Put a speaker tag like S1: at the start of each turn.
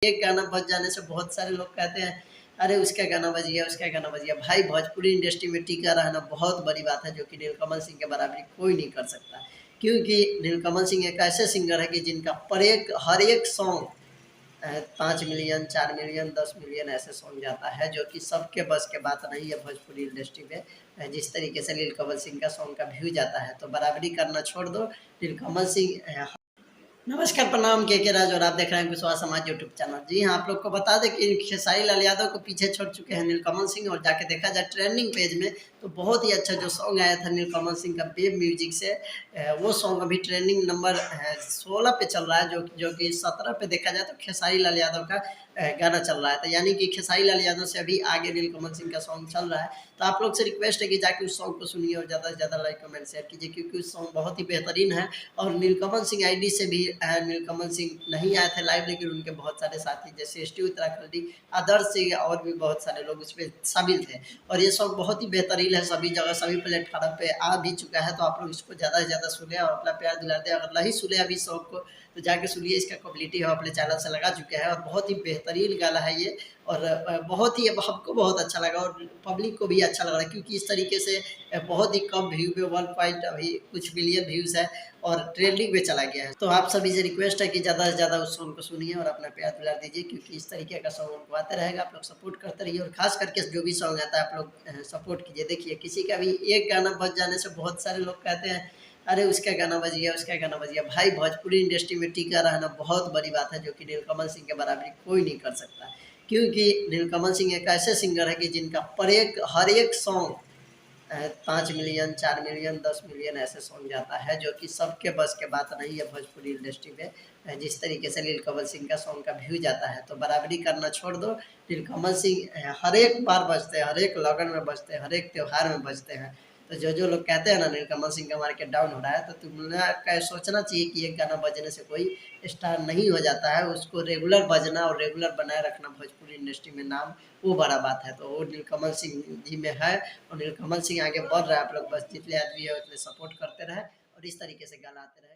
S1: एक गाना बज जाने से बहुत सारे लोग कहते हैं अरे उसका गाना बज गया, उसका गाना बज गया। भाई भोजपुरी इंडस्ट्री में टिका रहना बहुत बड़ी बात है, जो कि नीलकमल सिंह के बराबरी कोई नहीं कर सकता। क्योंकि नीलकमल सिंह एक ऐसे सिंगर है कि जिनका हर एक सॉन्ग 5 मिलियन, 4 मिलियन, 10 मिलियन ऐसे सॉन्ग जाता है, जो कि सबके बस के बात नहीं है भोजपुरी इंडस्ट्री में। जिस तरीके से नीलकमल सिंह का सॉन्ग का व्यू जाता है, तो बराबरी करना छोड़ दो। नीलकमल सिंह नमस्कार, प्रणाम, के राज और आप देख रहे हैं विश्वास समाज यूट्यूब चैनल। जी हाँ, आप लोग को बता दें कि खेसारी लाल यादव को पीछे छोड़ चुके हैं नीलकमल सिंह, और जाके देखा जाए ट्रेंडिंग पेज में तो बहुत ही अच्छा जो सॉन्ग आया था नीलकमल सिंह का वेब म्यूजिक से, वो सॉन्ग अभी ट्रेंडिंग नंबर 16 पे चल रहा है, जो कि 17 पे देखा जाए तो खेसारी लाल यादव का गाना चल रहा है। तो यानी कि खेसारी लाल यादव से अभी आगे नीलकमल सिंह का सॉन्ग चल रहा है। तो आप लोग से रिक्वेस्ट है कि जाके उस सॉन्ग को सुनिए और ज़्यादा से ज़्यादा लाइक कमेंट शेयर कीजिए, क्योंकि उस सॉन्ग बहुत ही बेहतरीन है। और नीलकमल सिंह आईडी से भी नीलकमल सिंह नहीं आए थे लाइव, लेकिन उनके बहुत सारे साथी जैसे एस टी उत्तराखंडी, आदर्श सिंह और भी बहुत सारे लोग उसमें शामिल थे। और ये सॉन्ग बहुत ही बेहतरीन है, सभी जगह सभी प्लेटफॉर्म पे आ भी चुका है। तो आप लोग इसको ज़्यादा से ज़्यादा सुने और अपना प्यार दिला दें। अगर नहीं सुने अभी सॉन्ग को तो जाके सुनिए, इसका क्वालिटी हम अपने चैनल से लगा चुके हैं और बहुत ही बेहतरीन गाना है ये। और बहुत ही हमको बहुत अच्छा लगा और पब्लिक को भी अच्छा लग रहा है, क्योंकि इस तरीके से बहुत ही कम व्यू पे 1 पॉइंट अभी कुछ मिलियन व्यूज़ है और ट्रेंडिंग में चला गया है। तो आप सभी से रिक्वेस्ट है कि ज़्यादा से ज़्यादा उस सॉन्ग को सुनिए और अपना प्यार दुलार दीजिए, क्योंकि इस तरीके का सॉन्ग हमको आता रहेगा। आप लोग सपोर्ट करते रहिए और खास करके जो भी सॉन्ग आता है आप लोग सपोर्ट कीजिए। देखिए, किसी का भी एक गाना बज जाने से बहुत सारे लोग कहते हैं अरे उसका गाना बज गया, उसका गाना बज गया। भाई भोजपुरी इंडस्ट्री में टिका रहना बहुत बड़ी बात है, जो कि नीलकमल सिंह के बराबरी कोई नहीं कर सकता। क्योंकि नीलकमल सिंह एक ऐसे सिंगर है कि जिनका हर एक सॉन्ग 5 मिलियन, 4 मिलियन, 10 मिलियन ऐसे सॉन्ग जाता है, जो कि सबके बस के बात नहीं है भोजपुरी इंडस्ट्री में। जिस तरीके से नीलकमल सिंह का सॉन्ग का व्यू जाता है, तो बराबरी करना छोड़ दो। नीलकमल सिंह हर एक बार बजते हैं, हर एक लगन में बजते हैं, हर एक त्योहार में बजते हैं। तो जो लोग कहते हैं ना नीलकमल सिंह का मार्केट डाउन हो रहा है, तो तुम्हें का सोचना चाहिए कि एक गाना बजने से कोई स्टार नहीं हो जाता है। उसको रेगुलर बजना और रेगुलर बनाए रखना भोजपुरी इंडस्ट्री में नाम, वो बड़ा बात है। तो वो नीलकमल सिंह जी में है और नीलकमल सिंह आगे बढ़ रहा है। आप लोग बस जितने आदमी है उतने सपोर्ट करते रहे और इस तरीके से गाना आते रहे।